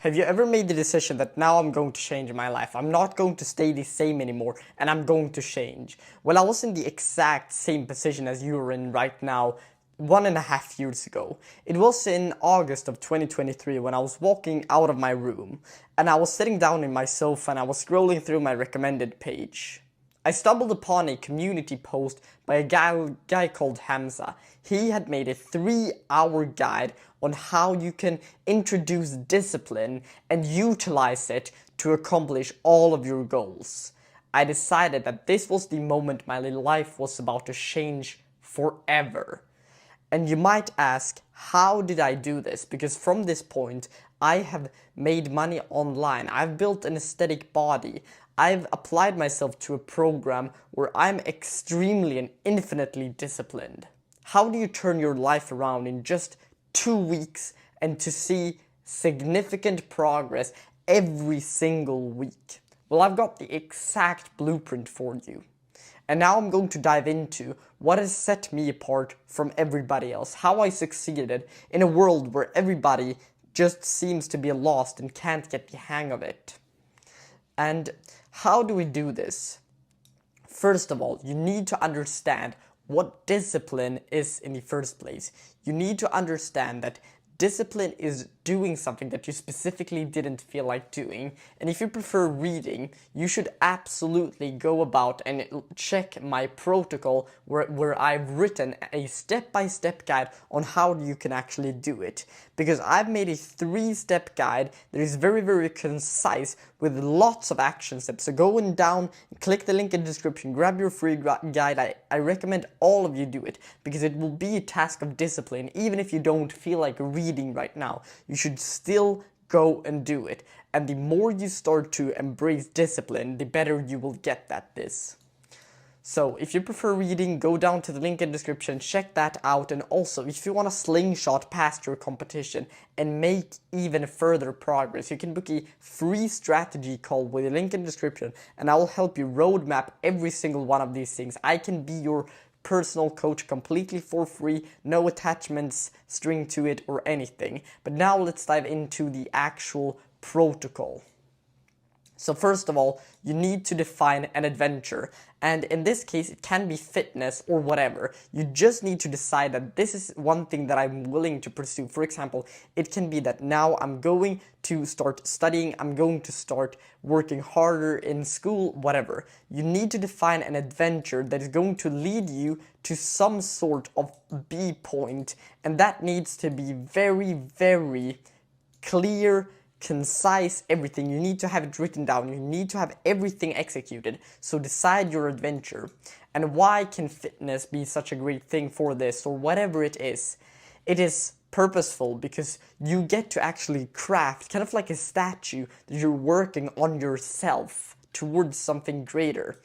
Have you ever made the decision that now I'm going to change my life? I'm not going to stay the same anymore and I'm going to change. Well, I was in the exact same position as you are in right now 1.5 years ago. It was in August of 2023 when I was walking out of my room and I was sitting down in my sofa and I was scrolling through my recommended page. I stumbled upon a community post by a guy called Hamza. He had made a 3-hour guide on how you can introduce discipline and utilize it to accomplish all of your goals. I decided that this was the moment my life was about to change forever. And you might ask, how did I do this? Because from this point, I have made money online. I've built an aesthetic body. I've applied myself to a program where I'm extremely and infinitely disciplined. How do you turn your life around in just 2 weeks and to see significant progress every single week? Well, I've got the exact blueprint for you. And now I'm going to dive into what has set me apart from everybody else, how I succeeded in a world where everybody just seems to be lost and can't get the hang of it. And how do we do this? First of all, you need to understand what discipline is in the first place. You need to understand that discipline is doing something that you specifically didn't feel like doing. And if you prefer reading, you should absolutely go about and check my protocol where I've written a step-by-step guide on how you can actually do it. Because I've made a 3-step guide that is very, very concise with lots of action steps. So go down, click the link in the description, grab your free guide. I recommend all of you do it because it will be a task of discipline. Even if you don't feel like reading right now, you should still go and do it. And the more you start to embrace discipline, the better you will get at this. So if you prefer reading, go down to the link in the description, check that out. And also, if you want to slingshot past your competition and make even further progress, you can book a free strategy call with a link in the description and I will help you roadmap every single one of these things. I can be your personal coach completely for free, no attachments, string to it or anything. But now let's dive into the actual protocol. So first of all, you need to define an adventure. And in this case, it can be fitness or whatever. You just need to decide that this is one thing that I'm willing to pursue. For example, it can be that now I'm going to start studying, I'm going to start working harder in school, whatever. You need to define an adventure that is going to lead you to some sort of B point. And that needs to be very, very clear, concise, everything. You need to have it written down. You need to have everything executed. So decide your adventure. And why can fitness be such a great thing for this or whatever it is? It is purposeful because you get to actually craft kind of like a statue that you're working on yourself towards something greater.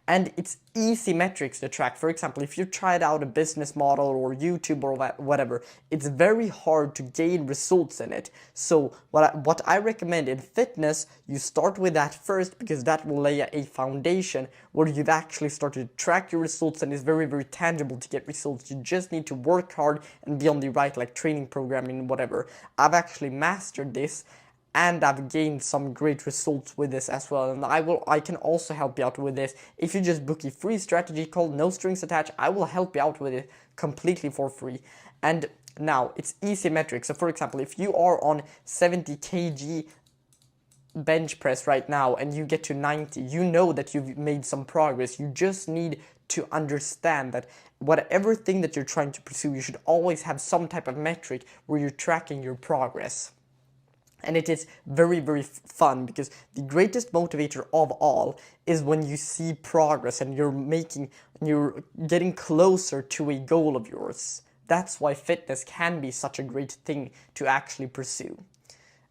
And it's easy metrics to track. For example, if you tried out a business model or YouTube or whatever, it's very hard to gain results in it. So what I recommend in fitness, you start with that first because that will lay a foundation where you've actually started to track your results and it's very, very tangible to get results. You just need to work hard and be on the right training programming, whatever. I've actually mastered this. And I've gained some great results with this as well. And I can also help you out with this. If you just book a free strategy called No Strings Attached, I will help you out with it completely for free. And now it's easy metrics. So for example, if you are on 70 kg bench press right now and you get to 90, you know that you've made some progress. You just need to understand that whatever thing that you're trying to pursue, you should always have some type of metric where you're tracking your progress. And it is very, very fun because the greatest motivator of all is when you see progress and you're getting closer to a goal of yours. That's why fitness can be such a great thing to actually pursue.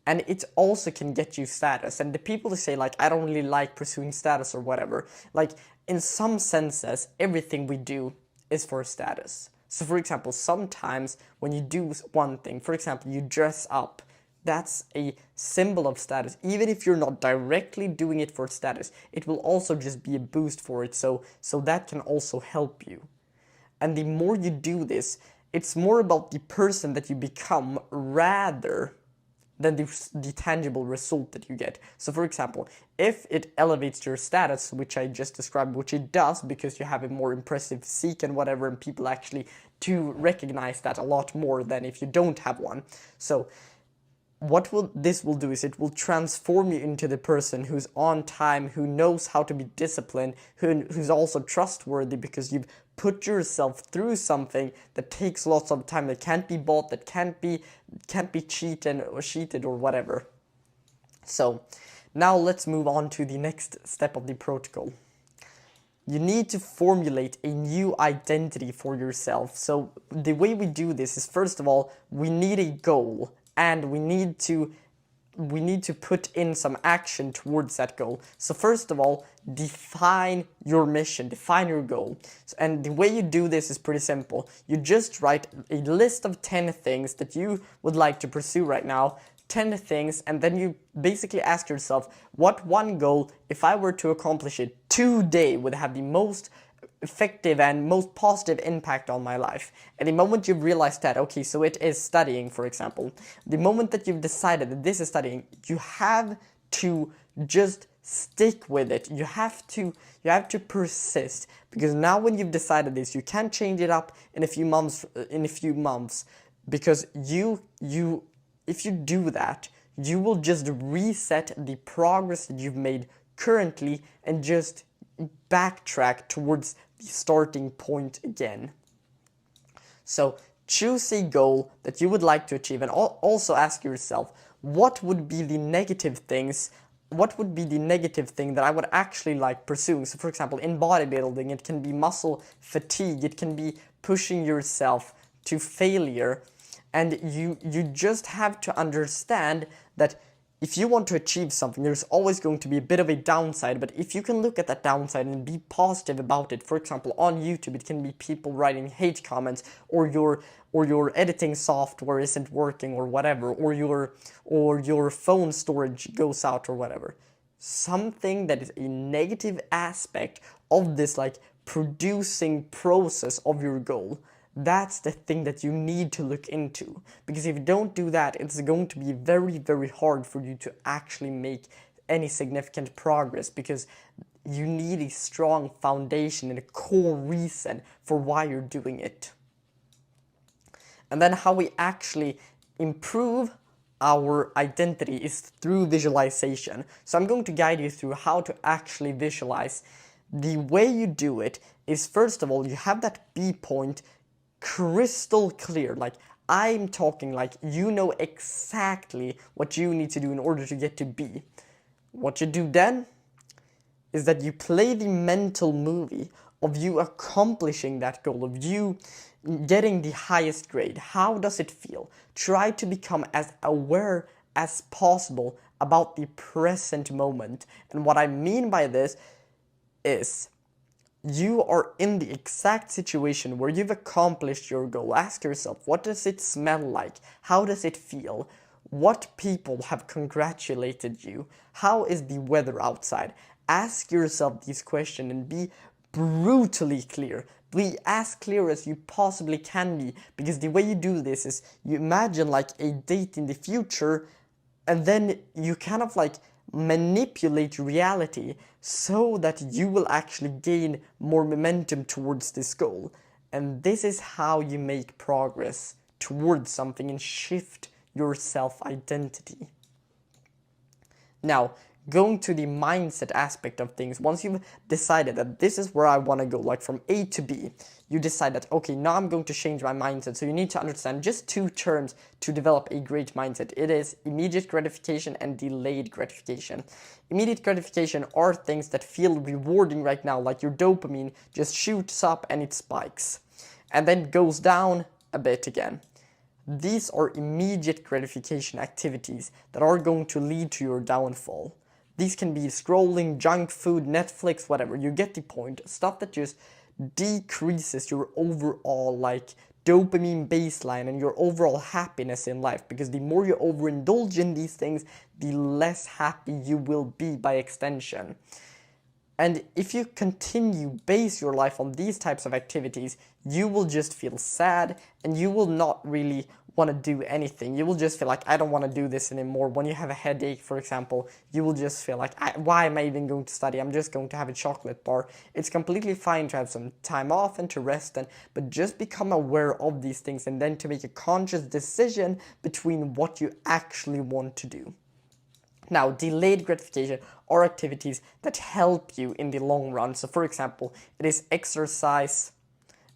And it also can get you status. And the people that say I don't really like pursuing status or whatever, in some senses, everything we do is for status. So for example, sometimes when you do one thing, for example, you dress up, that's a symbol of status. Even if you're not directly doing it for status, it will also just be a boost for it. So that can also help you. And the more you do this, it's more about the person that you become rather than the tangible result that you get. So for example, if it elevates your status, which I just described, which it does because you have a more impressive physique and whatever, and people actually do recognize that a lot more than if you don't have one. So what this will do is it will transform you into the person who's on time, who knows how to be disciplined, who's also trustworthy because you've put yourself through something that takes lots of time, that can't be bought, that can't be cheated or whatever. So now let's move on to the next step of the protocol. You need to formulate a new identity for yourself. So the way we do this is, first of all, we need a goal, and we need to put in some action towards that goal. So first of all, define your mission, define your goal. And the way you do this is pretty simple. You just write a list of 10 things that you would like to pursue right now, 10 things, and then you basically ask yourself, what one goal, if I were to accomplish it today, would have the most effective and most positive impact on my life. And the moment you've realized that, okay, so it is studying, for example, the moment that you've decided that this is studying, you have to just stick with it. You have to persist, because now when you've decided this, you can't change it up in a few months, because if you do that, you will just reset the progress that you've made currently and just backtrack towards the starting point again. So choose a goal that you would like to achieve, and also ask yourself, what would be the negative thing that I would actually like pursuing? So for example, in bodybuilding, it can be muscle fatigue, it can be pushing yourself to failure, and you just have to understand that if you want to achieve something, there's always going to be a bit of a downside, but if you can look at that downside and be positive about it, for example, on YouTube, it can be people writing hate comments, or your editing software isn't working or whatever, or your phone storage goes out or whatever. Something that is a negative aspect of this like producing process of your goal. That's the thing that you need to look into, because if you don't do that, it's going to be very, very hard for you to actually make any significant progress, because you need a strong foundation and a core reason for why you're doing it. And then how we actually improve our identity is through visualization. So I'm going to guide you through how to actually visualize. The way you do it is, first of all, you have that B point crystal clear. Like, I'm talking like you know exactly what you need to do in order to get to B. What you do then is that you play the mental movie of you accomplishing that goal, of you getting the highest grade. How does it feel? Try to become as aware as possible about the present moment. And what I mean by this is, you are in the exact situation where you've accomplished your goal. Ask yourself, what does it smell like? How does it feel? What people have congratulated you? How is the weather outside? Ask yourself these questions and be brutally clear. Be as clear as you possibly can be, because the way you do this is you imagine like a date in the future, and then you kind of like manipulate reality so that you will actually gain more momentum towards this goal. And this is how you make progress towards something and shift your self-identity. Now, going to the mindset aspect of things, once you've decided that this is where I want to go, like from A to B, you decide that, okay, now I'm going to change my mindset. So you need to understand just two terms to develop a great mindset. It is immediate gratification and delayed gratification. Immediate gratification are things that feel rewarding right now, like your dopamine just shoots up and it spikes, and then goes down a bit again. These are immediate gratification activities that are going to lead to your downfall. These can be scrolling, junk food, Netflix, whatever. You get the point. Stuff that just decreases your overall like dopamine baseline and your overall happiness in life. Because the more you overindulge in these things, the less happy you will be by extension. And if you base your life on these types of activities, you will just feel sad and you will not really want to do anything. You will just feel like, I don't want to do this anymore. When you have a headache, for example, you will just feel like, why am I even going to study? I'm just going to have a chocolate bar. It's completely fine to have some time off and to rest, but just become aware of these things and then to make a conscious decision between what you actually want to do. Now, delayed gratification are activities that help you in the long run. So for example, it is exercise,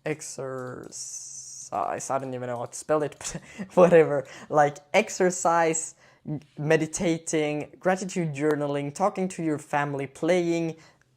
I don't even know how to spell it, but whatever, like exercise, meditating, gratitude journaling, talking to your family, playing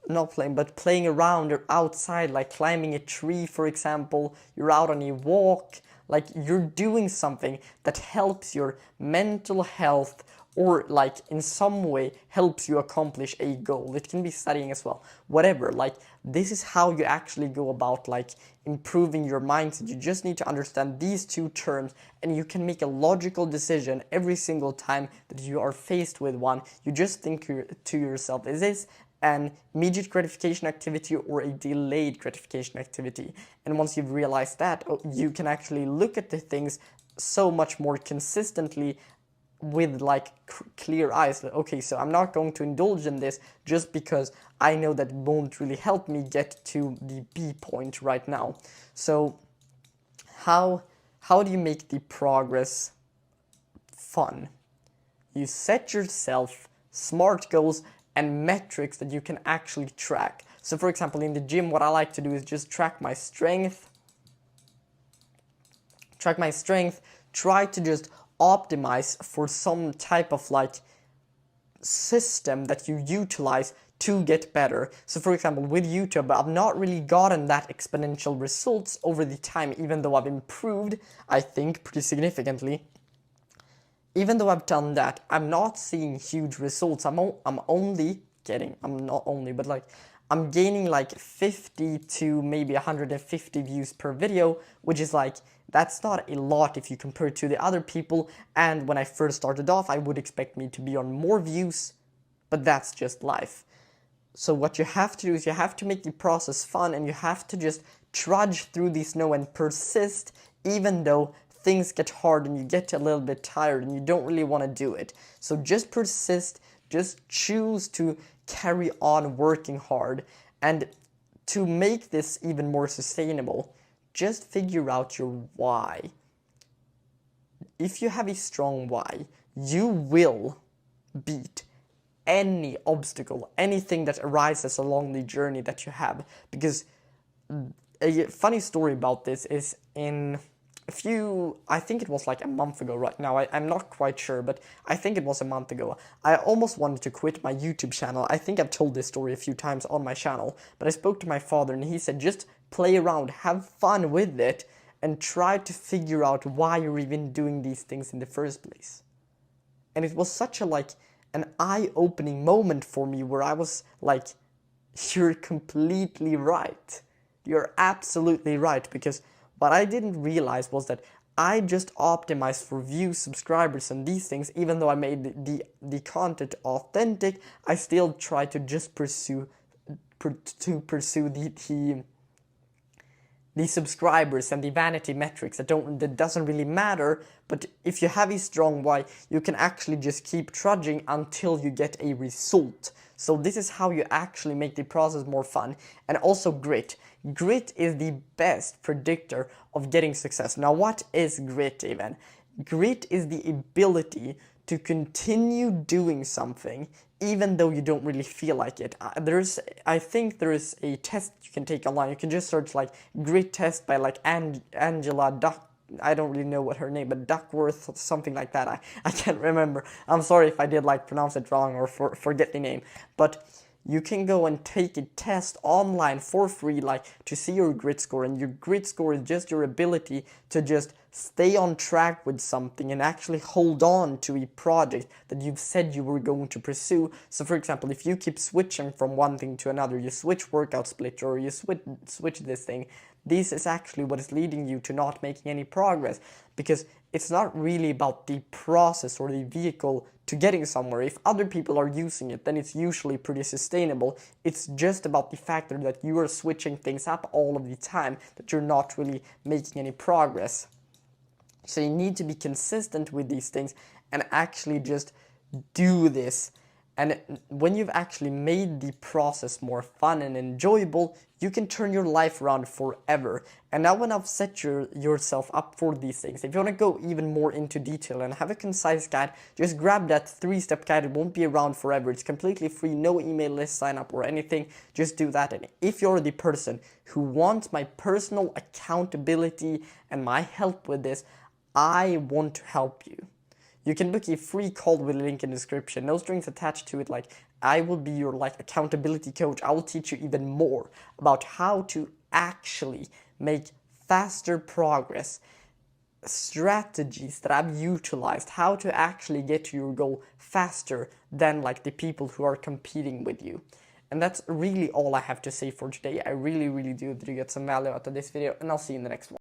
around or outside, like climbing a tree, for example. You're out on a walk, like you're doing something that helps your mental health or like in some way helps you accomplish a goal. It can be studying as well, whatever. Like this is how you actually go about like improving your mindset. You just need to understand these two terms and you can make a logical decision every single time that you are faced with one. You just think to yourself, is this an immediate gratification activity or a delayed gratification activity? And once you've realized that, you can actually look at the things so much more consistently with like clear eyes. Okay, so I'm not going to indulge in this just because I know that won't really help me get to the B point right now. So how do you make the progress fun? You set yourself smart goals and metrics that you can actually track. So for example, in the gym, what I like to do is just track my strength, try to just optimize for some type of like system that you utilize to get better. So for example, with YouTube, I've not really gotten that exponential results over the time, even though I've improved, I think, pretty significantly. Even though I've done that, I'm not seeing huge results. I'm gaining like 50 to maybe 150 views per video, which is like, that's not a lot if you compare it to the other people. And when I first started off, I would expect me to be on more views, but that's just life. So what you have to do is you have to make the process fun and you have to just trudge through the snow and persist, even though things get hard and you get a little bit tired and you don't really want to do it. So just persist, just choose to carry on working hard. And to make this even more sustainable, just figure out your why. If you have a strong why, you will beat any obstacle, anything that arises along the journey that you have. Because a funny story about this is I think it was like a month ago right now, I'm not quite sure, but I think it was a month ago. I almost wanted to quit my YouTube channel. I think I've told this story a few times on my channel, but I spoke to my father and he said, just play around, have fun with it, and try to figure out why you're even doing these things in the first place. And it was such an eye-opening moment for me where I was like, you're completely right. You're absolutely right, because what I didn't realize was that I just optimized for views, subscribers, and these things. Even though I made the content authentic, I still try to just pursue the subscribers and the vanity metrics that doesn't really matter. But if you have a strong why, you can actually just keep trudging until you get a result. So this is how you actually make the process more fun. And also grit. Grit is the best predictor of getting success. Now, what is grit even? Grit is the ability to continue doing something even though you don't really feel like it. I think there is a test you can take online. You can just search like grit test by like Angela Duck. I don't really know what her name, but Duckworth, something like that. I can't remember. I'm sorry if I did like pronounce it wrong or forget the name. But you can go and take a test online for free, like to see your grit score. And your grit score is just your ability to just stay on track with something and actually hold on to a project that you've said you were going to pursue. So for example, if you keep switching from one thing to another, you switch workout split or you switch this thing, this is actually what is leading you to not making any progress, because it's not really about the process or the vehicle to getting somewhere. If other people are using it, then it's usually pretty sustainable. It's just about the factor that you are switching things up all of the time, that you're not really making any progress. So you need to be consistent with these things and actually just do this. And when you've actually made the process more fun and enjoyable, you can turn your life around forever. And now when I've set yourself up for these things, if you want to go even more into detail and have a concise guide, just grab that 3-step guide. It won't be around forever. It's completely free, no email list sign up or anything. Just do that. And if you're the person who wants my personal accountability and my help with this, I want to help you. You can book a free call with a link in the description, no strings attached to it. Like, I will be your accountability coach. I will teach you even more about how to actually make faster progress, strategies that I've utilized, how to actually get to your goal faster than the people who are competing with you. And that's really all I have to say for today. I really do get some value out of this video, and I'll see you in the next one.